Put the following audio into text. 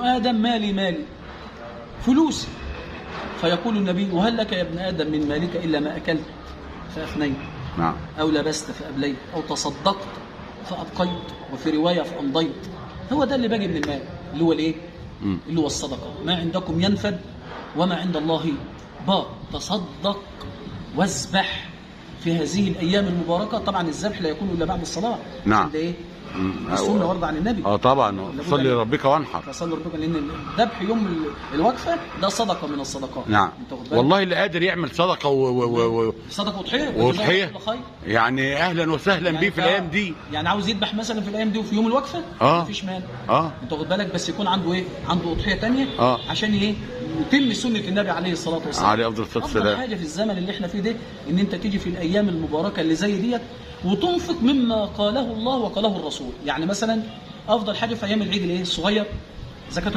آدم مالي مالي فلوسي، فيقول النبي وهل لك يا ابن آدم من مالك إلا ما أكلت فأفنيت، نعم، أو لبست فأبليت، أو تصدقت فأبقيت، وفي رواية فأمضيت. هو ده اللي باقي من المال، اللي هو الإيه؟ اللي هو الصدقة. ما عندكم ينفد وما عند الله باق. تصدق واذبح في هذه الأيام المباركة. طبعا الذبح لا يكون إلا بعد الصلاة. نعم. ده إيه؟ السنة ورد عن النبي. طبعا صلي لربك وانحر. فصلي لربك، لأن الذبح يوم الوقفة ده صدقة من الصدقات. نعم. والله اللي قادر يعمل صدقة صدقة وضحية وضحية يعني أهلا وسهلا بيه في الأيام دي. يعني عاوز يذبح مثلا في الأيام دي وفي يوم الوقفة مفيش مانع. أنت واخد بالك، بس يكون عنده إيه؟ عنده أضحية تانية عشان إيه؟ يتم سنة النبي عليه الصلاة والسلام. عليه أفضل الصلاة والسلام. أفضل حاجة في الزمن اللي إحنا فيه ده إن أنت تيجي في الأيام المباركة اللي زي ديت وتنفق مما قاله الله وقاله الرسول. يعني مثلا أفضل حاجة في أيام العيد الإيه؟ الصغير زكاة